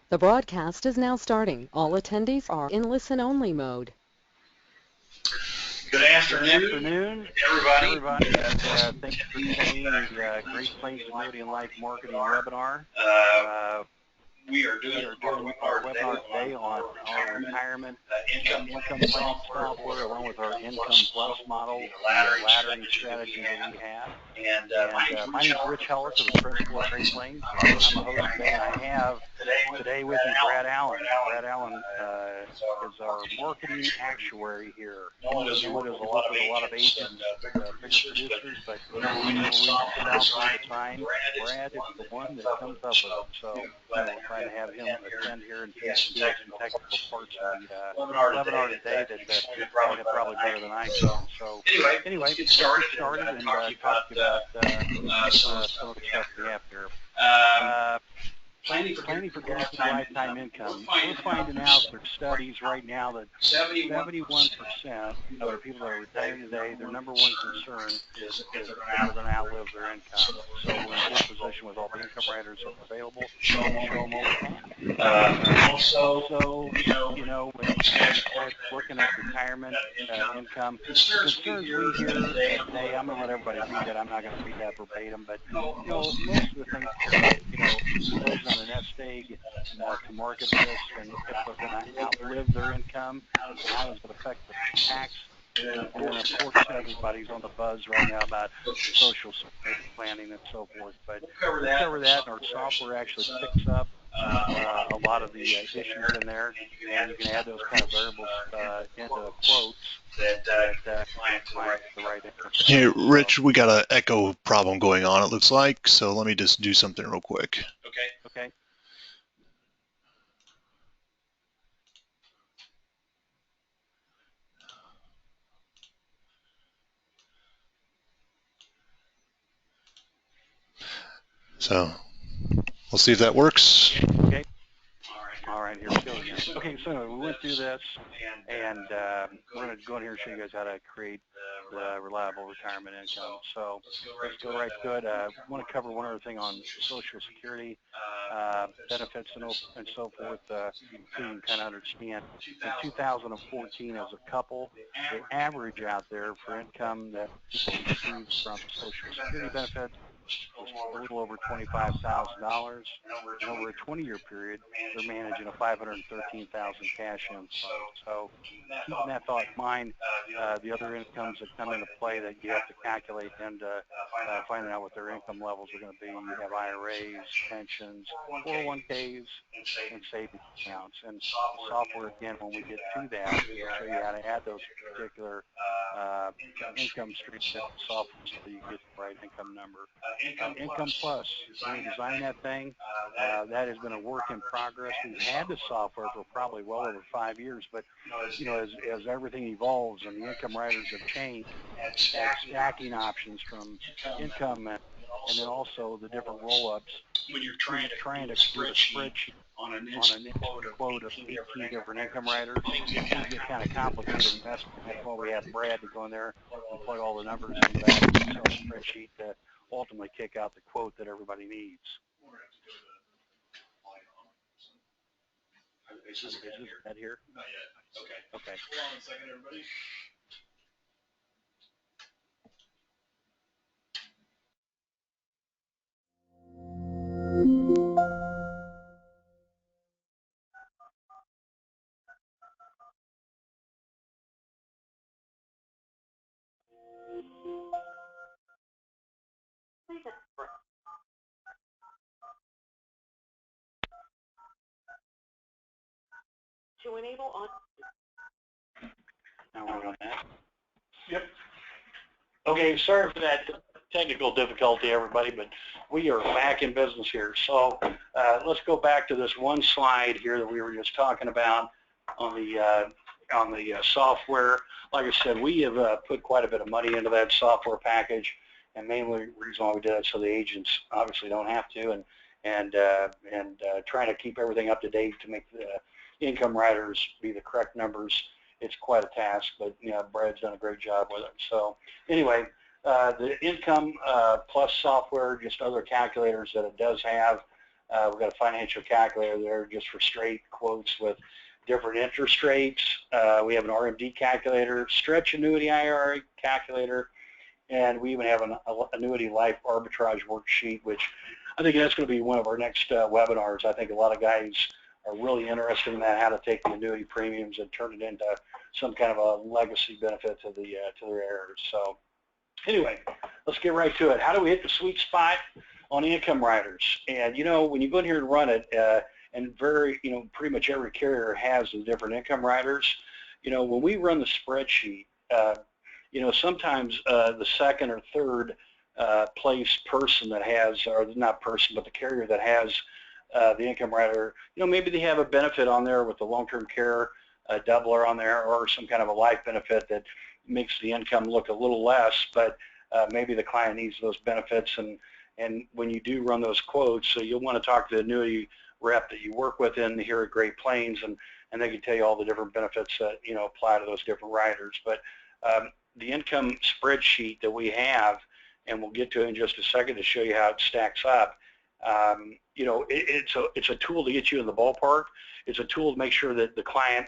The broadcast is now starting. All attendees are in listen-only mode. Good afternoon, everybody. Thanks for attending the Great Plains Annuity and Life Marketing webinar. We are doing our webinar today on our retirement income plan software, along with our IncomePLUS model, the laddering strategy that we have. And my name is Rich Hellis of the Principal of Great Plains. I'm the host today, and I have today with me Brad Allen. Brad Allen is our marketing actuary here. He does work with a lot of agents, bigger producers, but whenever we sit out for the time, Brad is the one that comes up with it. So we'll try to have him attend here and do some technical parts of the webinar today that he'll probably better than I can. So anyway, let's get started and talk about some of the stuff we have here. Planning for guaranteed lifetime income. We're finding out through studies right now that 71% of the people that are retiring today, their number one concern is that they're going to outlive their income. So we're in a good position with all the income riders that are available to show them what we have. Also, you know, when you start looking at retirement income, the concerns we hear today, I'm going to let everybody read that. I'm not going to read that verbatim, but you know, most of the things here, you know, those on a nest egg to market risk, and if they're going to outlive their income, how does it affect the tax? And then, of course, everybody's on the buzz right now about social security planning and so forth. But we'll cover that, and our software actually picks up a lot of the issues in there, and you can add those kind of variables into quotes that client the right income. Hey, Rich, we got an echo problem going on, it looks like, so let me just do something real quick. Okay. So we'll see if that works. Okay. All right, here we go again. Okay, so we went through this, and we're going to go in here and show you guys how to create the reliable retirement income. So let's go right to it. I want to cover one other thing on Social Security benefits and so forth, so you can kind of understand. In 2014, as a couple, the average out there for income that people receive from Social Security benefits was a little over $25,000, and over a 20-year period, they're managing a $513,000 cash inflow. So keeping that thought in mind, the other incomes that come into play that you have to calculate into finding out what their income levels are going to be. You have IRAs, pensions, 401ks, and savings accounts. And software, again, when we get to that, we'll show you how to add those particular income streams to the software so that you get the right income number. IncomePLUS, when we designed that thing, that has been a work in progress. We've had the software for probably well over 5 years, but you know, as everything evolves and the income riders have changed, stacking options from income and then also the different roll-ups. When you're trying to do a spreadsheet on an instant quote of 18 different income riders, things get kind of complicated and messy. That's why we have Brad to go in there and plug all the numbers in the back of the Excel spreadsheet to ultimately kick out the quote that everybody needs. Is this that here? Not yet. Okay. Hold on a second, everybody. To enable on. Now we're on that. Yep. Okay, sorry for that technical difficulty, everybody, but we are back in business here. So let's go back to this one slide here that we were just talking about on the software. Like I said, we have put quite a bit of money into that software package, and mainly the reason why we did it so the agents obviously don't have to, and trying to keep everything up to date to make the income riders be the correct numbers. It's quite a task, but you know, Brad's done a great job with it. So anyway, the IncomePLUS software, just other calculators that it does have. We've got a financial calculator there just for straight quotes with different interest rates. We have an RMD calculator, stretch annuity IRA calculator, and we even have an annuity life arbitrage worksheet, which I think that's going to be one of our next webinars. I think a lot of guys are really interested in that, how to take the annuity premiums and turn it into some kind of a legacy benefit to their heirs. So anyway, let's get right to it. How do we hit the sweet spot on income riders? And when you go in here and run it, and pretty much every carrier has the different income riders. When we run the spreadsheet, sometimes the second or third place person that has, or not person, but the carrier that has the income rider, maybe they have a benefit on there with the long-term care doubler on there, or some kind of a life benefit that makes the income look a little less, but maybe the client needs those benefits. And when you do run those quotes, so you'll want to talk to the annuity rep that you work with in here at Great Plains, and they can tell you all the different benefits that apply to those different riders. But the income spreadsheet that we have, and we'll get to it in just a second to show you how it stacks up, it's a tool to get you in the ballpark. It's a tool to make sure that the client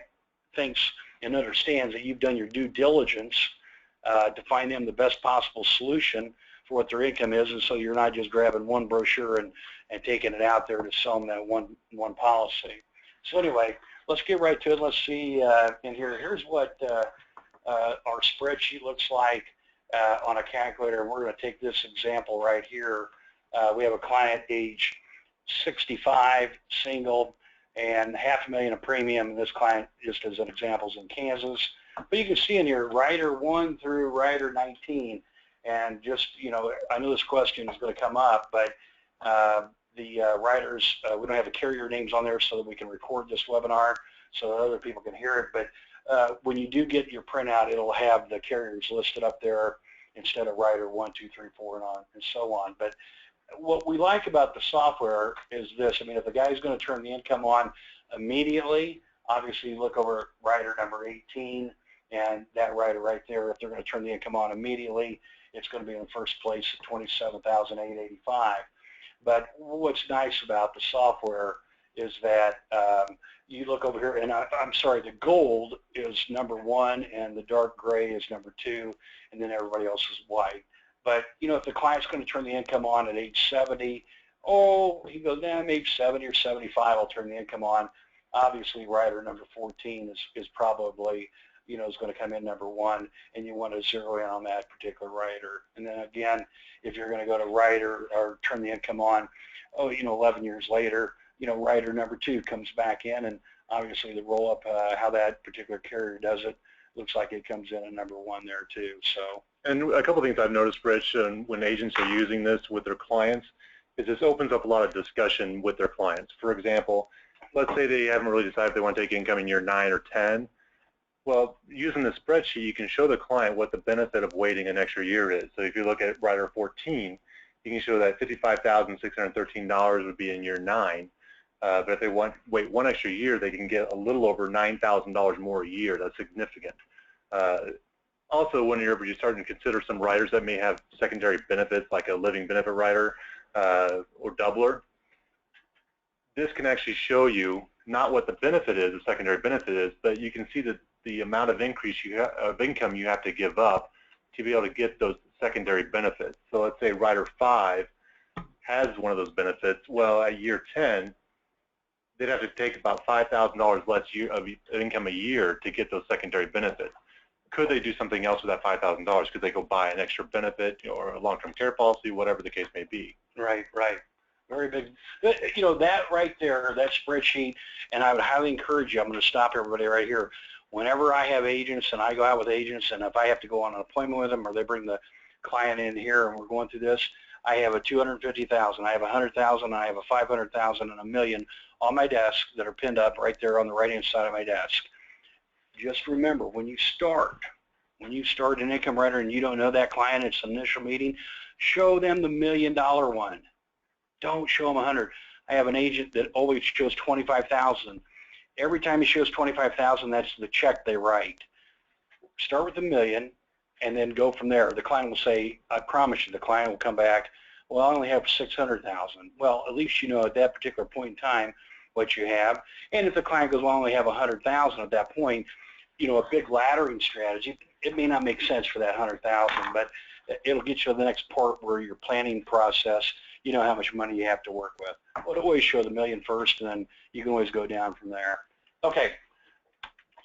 thinks and understands that you've done your due diligence to find them the best possible solution for what their income is, and so you're not just grabbing one brochure and taking it out there to sell them that one policy. So anyway, let's get right to it. Let's see in here. Here's what our spreadsheet looks like on a calculator, and we're going to take this example right here. We have a client age 65, single, and $500,000 of premium. And this client, just as an example, is in Kansas. But you can see in here, rider 1 through rider 19. And just, I know this question is going to come up, but the riders, we don't have the carrier names on there so that we can record this webinar so that other people can hear it. But when you do get your printout, it'll have the carriers listed up there instead of rider 1, 2, 3, 4, and so on. But what we like about the software is this. I mean, if the guy is going to turn the income on immediately, obviously you look over rider number 18, and that rider right there, if they're going to turn the income on immediately, it's going to be in first place at $27,885. But what's nice about the software is that you look over here, and I'm sorry, the gold is number 1, and the dark gray is number 2, and then everybody else is white. But, if the client's going to turn the income on at age 70, he goes, maybe 70 or 75, I'll turn the income on. Obviously, rider number 14 is probably, is going to come in number 1, and you want to zero in on that particular rider. And then again, if you're going to go to rider or turn the income on, 11 years later, rider number 2 comes back in, and obviously the roll-up, how that particular carrier does it, looks like it comes in at number 1 there too. So. And a couple of things I've noticed, Rich, when agents are using this with their clients, is this opens up a lot of discussion with their clients. For example, let's say they haven't really decided if they want to take income in year 9 or 10. Well, using the spreadsheet, you can show the client what the benefit of waiting an extra year is. So if you look at rider 14, you can show that $55,613 would be in year 9. But if they wait one extra year, they can get a little over $9,000 more a year. That's significant. Also, when you're starting to consider some riders that may have secondary benefits, like a living benefit rider or doubler, this can actually show you not what the benefit is, the secondary benefit is, but you can see the amount of increase of income you have to give up to be able to get those secondary benefits. So let's say rider 5 has one of those benefits. Well, at year 10, they'd have to take about $5,000 less of income a year to get those secondary benefits. Could they do something else with that $5,000? Could they go buy an extra benefit or a long-term care policy, whatever the case may be? Right. Very big. That right there, that spreadsheet, and I would highly encourage you, I'm going to stop everybody right here. Whenever I have agents and I go out with agents, and if I have to go on an appointment with them or they bring the client in here and we're going through this, I have a $250,000, I have a $100,000, I have a $500,000, and $1 million on my desk that are pinned up right there on the right-hand side of my desk. Just remember, when you start an income rider and you don't know that client, it's an initial meeting, show them the $1 million one. Don't show them 100. I have an agent that always shows 25,000. Every time he shows 25,000, that's the check they write. Start with $1 million and then go from there. The client will say, I promise you, the client will come back, Well, I only have 600,000. Well, at least you know at that particular point in time what you have. And if the client goes, well, I only have 100,000 at that point, you know, a big laddering strategy, it may not make sense for that 100,000, but it'll get you to the next part where your planning process, you know how much money you have to work with. Well, always show the million first, and then you can always go down from there. Okay,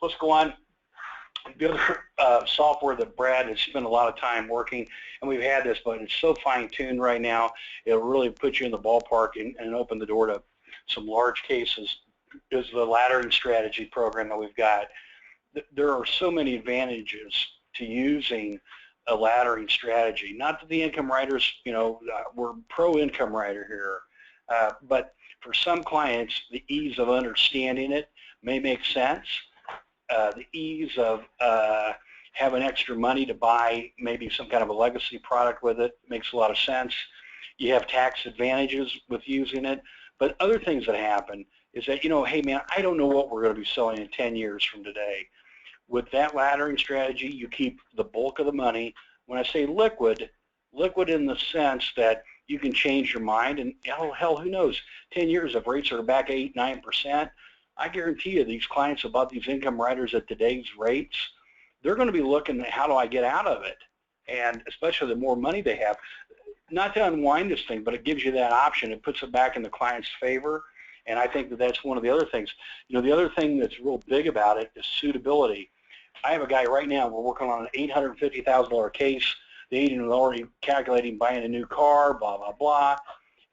let's go on. The other software that Brad has spent a lot of time working, and we've had this, but it's so fine-tuned right now, it'll really put you in the ballpark and open the door to some large cases, is the laddering strategy program that we've got. There are so many advantages to using a laddering strategy. Not that the income writers, you know, we're pro-income writer here, but for some clients, the ease of understanding it may make sense. The ease of having extra money to buy maybe some kind of a legacy product with it makes a lot of sense. You have tax advantages with using it, but other things that happen is that, you know, hey man, I don't know what we're going to be selling in 10 years from today. With that laddering strategy, you keep the bulk of the money. When I say liquid, liquid in the sense that you can change your mind, and hell, who knows, 10 years if rates are back 8, 9%, I guarantee you these clients who bought these income riders at today's rates, they're going to be looking at how do I get out of it, and especially the more money they have. Not to unwind this thing, but it gives you that option. It puts it back in the client's favor, and I think that that's one of the other things. You know, the other thing that's real big about it is suitability. I have a guy right now, we're working on an $850,000 case. The agent is already calculating buying a new car, blah, blah, blah.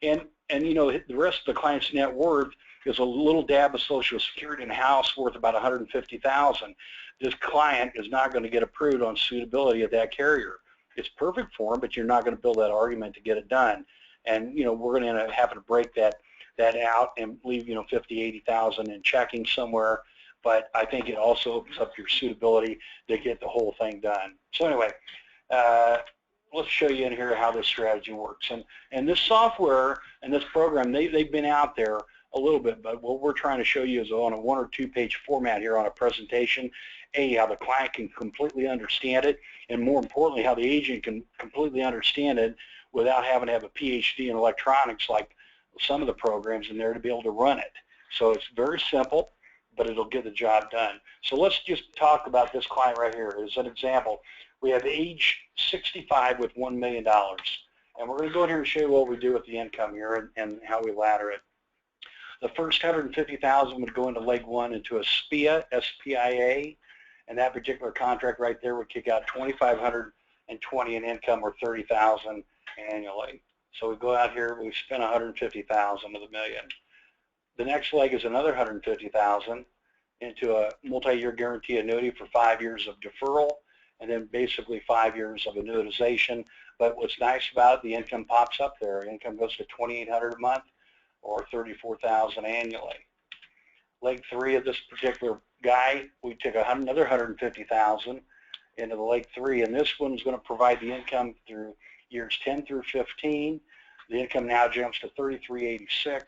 And you know, the rest of the client's net worth is a little dab of Social Security and a house worth about $150,000. This client is not going to get approved on suitability of that carrier. It's perfect for him, but you're not going to build that argument to get it done. And, you know, we're going to end up having to break that out and leave, you know, 50, 80,000 in checking somewhere. But I think it also opens up your suitability to get the whole thing done. So anyway, let's show you in here how this strategy works. And this software and this program, they've been out there a little bit, but what we're trying to show you is on a 1 or 2 page format here on a presentation, how the client can completely understand it, and more importantly, how the agent can completely understand it without having to have a PhD in electronics like some of the programs in there to be able to run it. So it's very simple, but it'll get the job done. So let's just talk about this client right here. As an example, we have age 65 with $1 million. And we're going to go in here and show you what we do with the income here and how we ladder it. The first $150,000 would go into leg 1 into a SPIA, S-P-I-A, and that particular contract right there would kick out $2,520 in income or $30,000 annually. So we go out here, we spend $150,000 of the million. The next leg is another $150,000 into a multi-year guarantee annuity for 5 years of deferral, and then basically 5 years of annuitization. But what's nice about it, the income pops up there. Income goes to $2,800 a month or $34,000 annually. Leg 3 of this particular guy, we took another $150,000 into the leg 3, and this one's going to provide the income through years 10 through 15. The income now jumps to $33,860,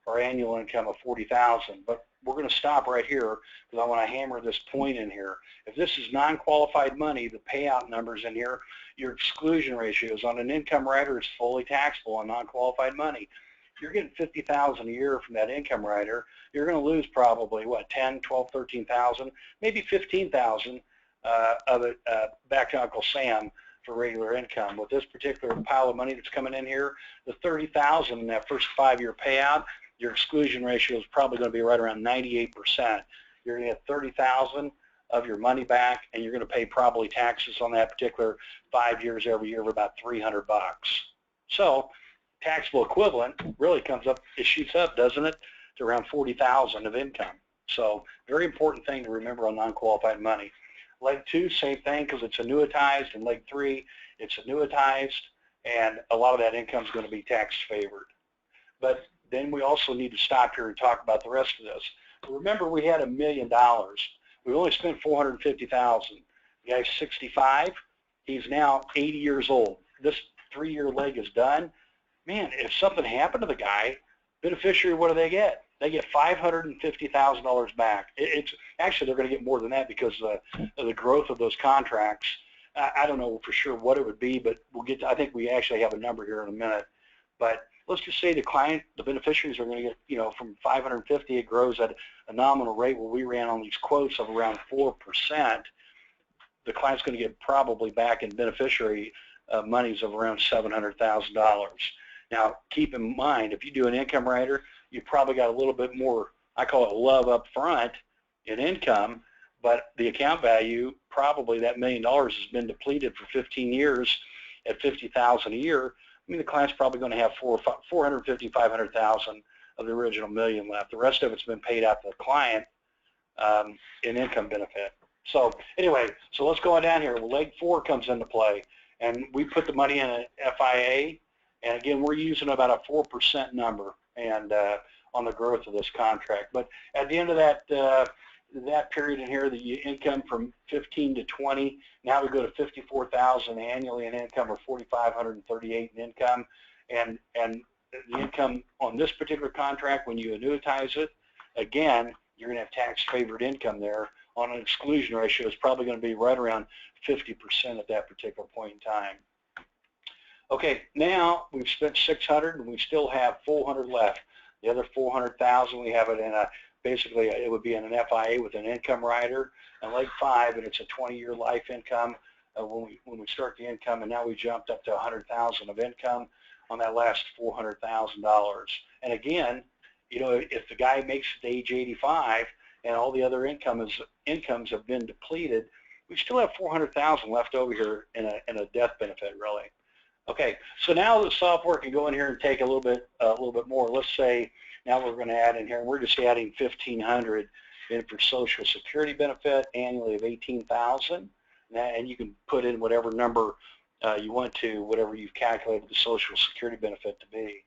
or annual income of $40,000. But we're going to stop right here because I want to hammer this point in here. If this is non-qualified money, the payout numbers in here, your exclusion ratios on an income rider is fully taxable on non-qualified money. You're getting $50,000 a year from that income rider. You're going to lose probably what, 10, 12, 13,000, maybe 15,000 of it back to Uncle Sam for regular income. With this particular pile of money that's coming in here, the $30,000 in that first 5-year payout, your exclusion ratio is probably going to be right around 98%. You're going to get $30,000 of your money back, and you're going to pay probably taxes on that particular 5 years every year of about $300. So taxable equivalent really comes up, it shoots up, doesn't it, to around $40,000 of income. So very important thing to remember on non-qualified money. Leg 2, same thing because it's annuitized, and leg 3, it's annuitized, and a lot of that income is going to be tax favored. But then we also need to stop here and talk about the rest of this. Remember, we had $1 million. We only spent $450,000. The guy's 65. He's now 80 years old. This 3-year leg is done. Man, if something happened to the guy, beneficiary, what do they get? They get $550,000 back. It's actually, they're going to get more than that because of the growth of those contracts. I don't know for sure what it would be, but we'll get to, I think we actually have a number here in a minute. But let's just say the client, the beneficiaries are going to get, from 550, it grows at a nominal rate where we ran on these quotes of around 4%. The client's going to get probably back in beneficiary monies of around $700,000. Now, keep in mind, if you do an income rider, you probably got a little bit more, I call it love up front in income, but the account value, probably that $1 million has been depleted for 15 years at $50,000 a year. I mean, the client's probably going to have $450,000, $500,000 of the original $1 million left. The rest of it's been paid out to the client in income benefit. So anyway, so let's go on down here. Well, leg 4 comes into play, and we put the money in an FIA, and again, we're using about a 4% number and on the growth of this contract. But at the end of that period in here, the income from 15 to 20, now we go to 54,000 annually in income, or 4,538 in income, and the income on this particular contract, when you annuitize it, again, you're going to have tax-favored income there. On an exclusion ratio, it's probably going to be right around 50% at that particular point in time. Okay, now we've spent 600 and we still have 400 left. The other 400,000, we have it in a, basically it would be in an FIA with an income rider, and leg 5, and it's a 20-year life income when we start the income, and now we jumped up to 100,000 of income on that last $400,000. And again, if the guy makes it to age 85 and all the other incomes have been depleted, we still have 400,000 left over here in a death benefit, really. Okay, so now the software can go in here and take a little bit more. Let's say now we're going to add in here, and we're just adding 1,500 in for Social Security benefit annually of 18,000, and you can put in whatever number you want to, whatever you've calculated the Social Security benefit to be.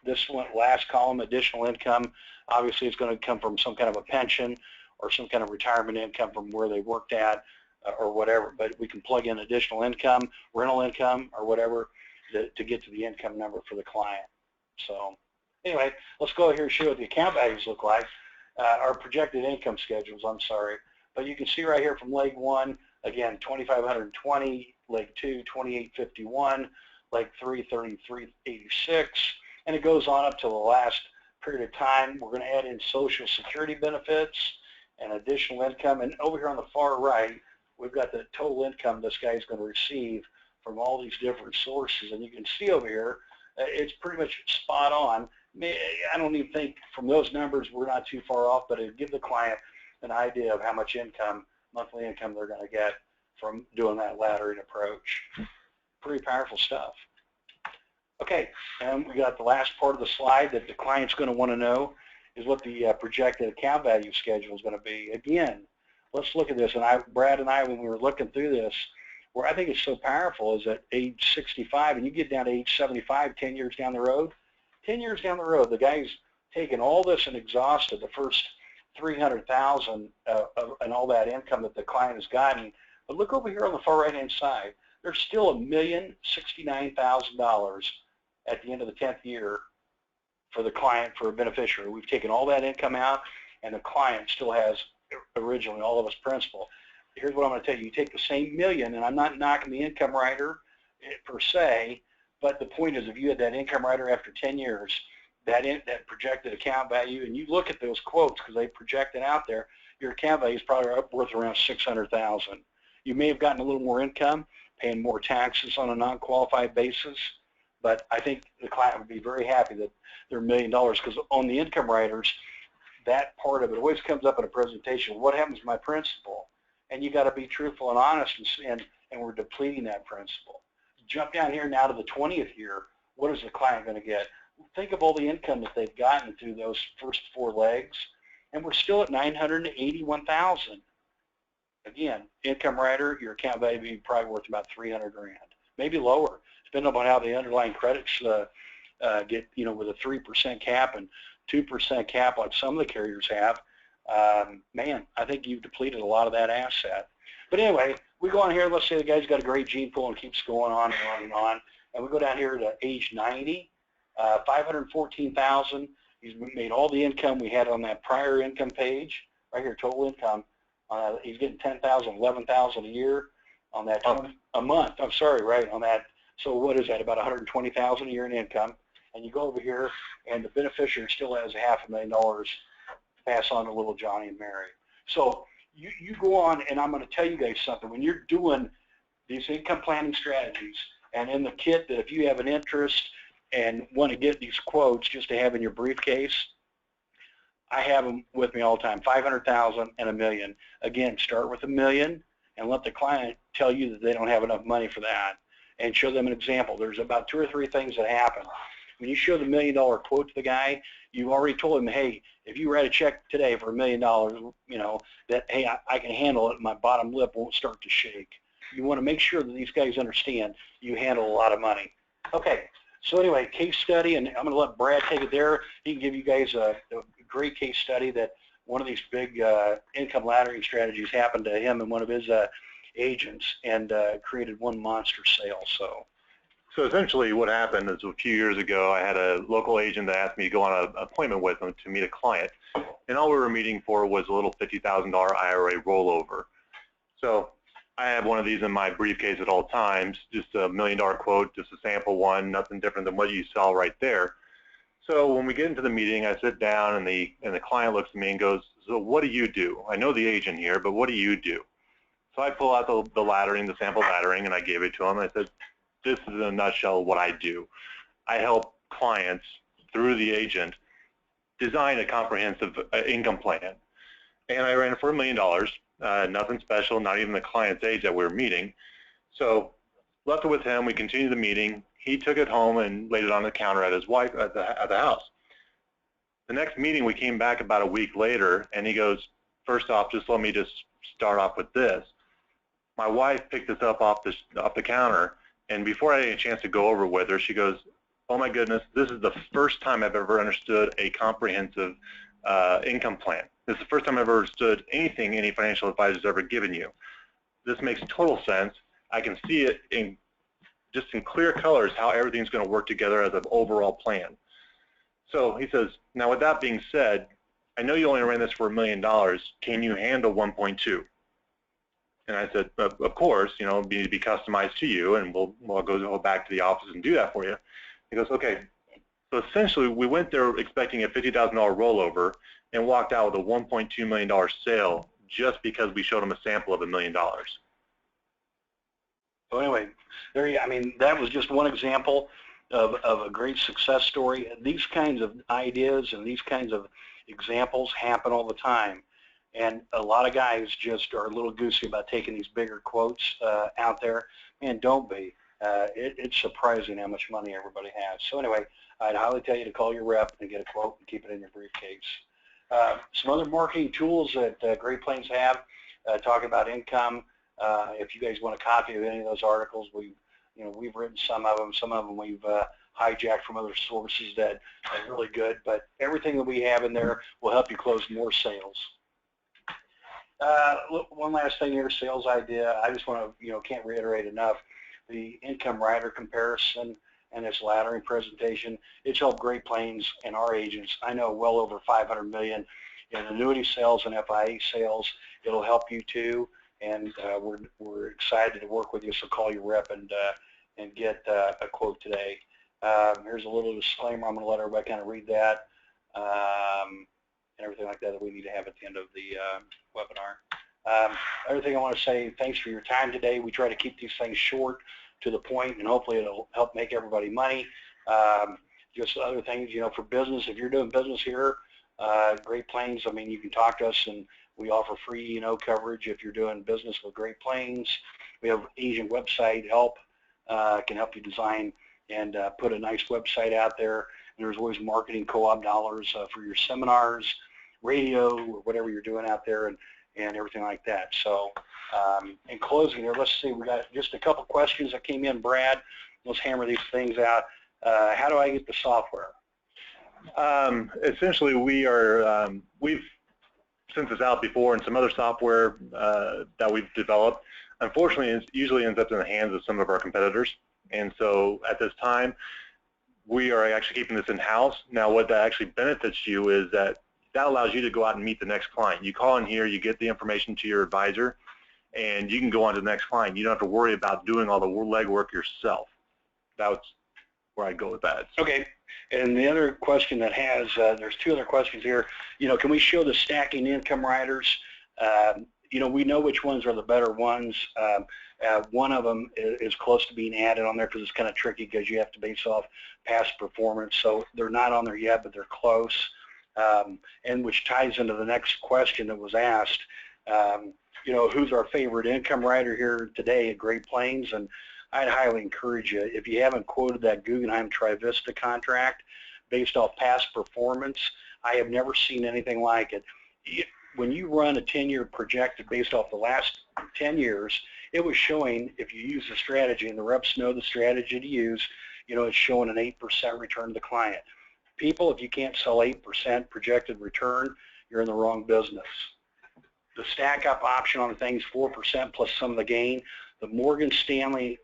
This one, last column, additional income, obviously it's going to come from some kind of a pension or some kind of retirement income from where they worked at or whatever, but we can plug in additional income, rental income, or whatever to get to the income number for the client. So anyway, let's go here and show what the account values look like, our projected income schedules, I'm sorry. But you can see right here from leg 1, again, 2,520, leg 2, 2,851, leg 3, 3,386, and it goes on up to the last period of time. We're going to add in Social Security benefits and additional income, and over here on the far right, we've got the total income this guy's going to receive from all these different sources, and you can see over here, it's pretty much spot on. I don't even think from those numbers we're not too far off, but it'll give the client an idea of how much income, monthly income they're going to get from doing that laddering approach. Pretty powerful stuff. Okay, and we got the last part of the slide that the client's going to want to know is what the projected account value schedule is going to be. Again, let's look at this, and Brad and I, when we were looking through this, where I think it's so powerful is at age 65, and you get down to age 75, 10 years down the road, 10 years down the road, the guy's taken all this and exhausted the first 300,000 and all that income that the client has gotten. But look over here on the far right-hand side. There's still $1,069,000 at the end of the 10th year for the client, for a beneficiary. We've taken all that income out, and the client still has originally all of his principal. Here's what I'm going to tell you. You take the same million, and I'm not knocking the income rider per se, but the point is if you had that income rider after 10 years, that projected account value, and you look at those quotes because they project it out there, your account value is probably worth around $600,000. You may have gotten a little more income, paying more taxes on a non-qualified basis, but I think the client would be very happy that they're $1 million, because on the income riders, that part of it always comes up in a presentation. What happens to my principal? And you got to be truthful and honest, and we're depleting that principal. Jump down here now to the 20th year. What is the client going to get? Think of all the income that they've gotten through those first 4 legs, and we're still at $981,000. Again, income rider, your account value would be probably worth about $300,000, maybe lower, depending on how the underlying credits get, with a 3% cap and 2% cap like some of the carriers have. Man, I think you've depleted a lot of that asset. But anyway, we go on here, let's say the guy's got a great gene pool and keeps going on and on and on, and we go down here to age 90, $514,000. He's made all the income we had on that prior income page, right here, total income. He's getting $10,000, $11,000 a year on that, a month, I'm sorry, right, on that So what is that, about $120,000 a year in income? And you go over here, and the beneficiary still has $500,000 to pass on to little Johnny and Mary. So you go on, and I'm going to tell you guys something. When you're doing these income planning strategies, and in the kit that if you have an interest and want to get these quotes just to have in your briefcase, I have them with me all the time, 500,000 and $1 million. Again, start with $1 million and let the client tell you that they don't have enough money for that, and show them an example. There's about 2 or 3 things that happen. When you show the $1 million quote to the guy, you've already told him, hey, if you write a check today for $1 million, you know, that, hey, I can handle it, my bottom lip won't start to shake. You want to make sure that these guys understand you handle a lot of money. Okay, so anyway, case study, and I'm going to let Brad take it there. He can give you guys a great case study that one of these big income laddering strategies happened to him and one of his agents, and created one monster sale. So essentially what happened is a few years ago I had a local agent that asked me to go on an appointment with him to meet a client, and all we were meeting for was a little $50,000 IRA rollover. So I have one of these in my briefcase at all times, just a $1 million quote, just a sample one, nothing different than what you saw right there. So when we get into the meeting, I sit down, and the client looks at me and goes, so what do you do? I know the agent here, but what do you do? So I pull out the laddering, the sample laddering, and I gave it to him. I said, this is in a nutshell what I do. I help clients, through the agent, design a comprehensive income plan. And I ran it for $1 million, nothing special, not even the client's age that we were meeting. So left it with him. We continued the meeting. He took it home and laid it on the counter at his wife at the house. The next meeting, we came back about a week later, and he goes, first off, just let me just start off with this. My wife picked this up off the counter, and before I had a chance to go over with her, she goes, oh my goodness, this is the first time I've ever understood a comprehensive income plan. This is the first time I've ever understood anything any financial advisor's ever given you. This makes total sense. I can see it in clear colors how everything's going to work together as an overall plan. So he says, now with that being said, I know you only ran this for $1 million. Can you handle 1.2? And I said, of course, you know, be customized to you, and we'll go back to the office and do that for you. He goes, okay. So essentially, we went there expecting a $50,000 rollover and walked out with a $1.2 million sale just because we showed him a sample of $1 million. So anyway, I mean, that was just one example of a great success story. These kinds of ideas and these kinds of examples happen all the time. And a lot of guys just are a little goosey about taking these bigger quotes out there. Man, don't be. It's surprising how much money everybody has. So anyway, I'd highly tell you to call your rep and get a quote and keep it in your briefcase. Some other marketing tools that Great Plains have, talking about income. If you guys want a copy of any of those articles, we've written some of them we've hijacked from other sources that are really good. But everything that we have in there will help you close more sales. One last thing here, sales idea. I just want to, can't reiterate enough, the income rider comparison and this laddering presentation. It's helped Great Plains and our agents, I know, well over $500 million in annuity sales and FIA sales. It'll help you too, and we're excited to work with you. So call your rep and get a quote today. Here's a little disclaimer. I'm going to let everybody kind of read that. And everything like that we need to have at the end of the webinar. Everything I want to say, thanks for your time today. We try to keep these things short to the point, and hopefully it'll help make everybody money. Just other things, for business, if you're doing business here, Great Plains, I mean, you can talk to us, and we offer free, coverage if you're doing business with Great Plains. We have agent website help, can help you design and put a nice website out there. And there's always marketing co-op dollars for your seminars, radio, or whatever you're doing out there, and everything like that. So in closing here, let's see, we got just a couple questions that came in, Brad. Let's hammer these things out. How do I get the software? Essentially, we've sent this out before in some other software that we've developed. Unfortunately, it usually ends up in the hands of some of our competitors. And so at this time, we are actually keeping this in-house. Now, what that actually benefits you is that allows you to go out and meet the next client. You call in here, you get the information to your advisor, and you can go on to the next client. You don't have to worry about doing all the legwork yourself. that's where I'd go with that. Okay. And the other question that has, there's two other questions here. Can we show the stacking income riders? We know which ones are the better ones. One of them is close to being added on there because it's kind of tricky because you have to base off past performance. So they're not on there yet, but they're close. And which ties into the next question that was asked. Who's our favorite income rider here today at Great Plains? And I'd highly encourage you, if you haven't quoted that Guggenheim Trivista contract based off past performance, I have never seen anything like it. When you run a 10-year projected based off the last 10 years, it was showing, if you use the strategy, and the reps know the strategy to use, it's showing an 8% return to the client. People, if you can't sell 8% projected return, you're in the wrong business. The stack up option on the thing's 4% plus some of the gain. The Morgan Stanley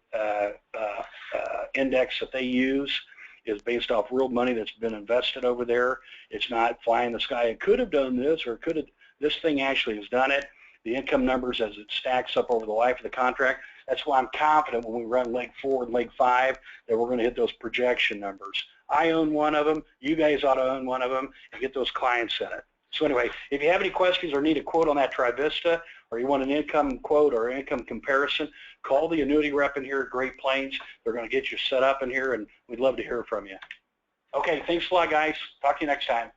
index that they use is based off real money that's been invested over there. It's not flying the sky. It could have done this, or could have. This thing actually has done it. The income numbers as it stacks up over the life of the contract. That's why I'm confident when we run leg 4 and leg 5 that we're going to hit those projection numbers. I own one of them. You guys ought to own one of them and get those clients in it. So anyway, if you have any questions or need a quote on that Trivista, or you want an income quote or income comparison, call the annuity rep in here at Great Plains. They're going to get you set up in here, and we'd love to hear from you. Okay, thanks a lot, guys. Talk to you next time.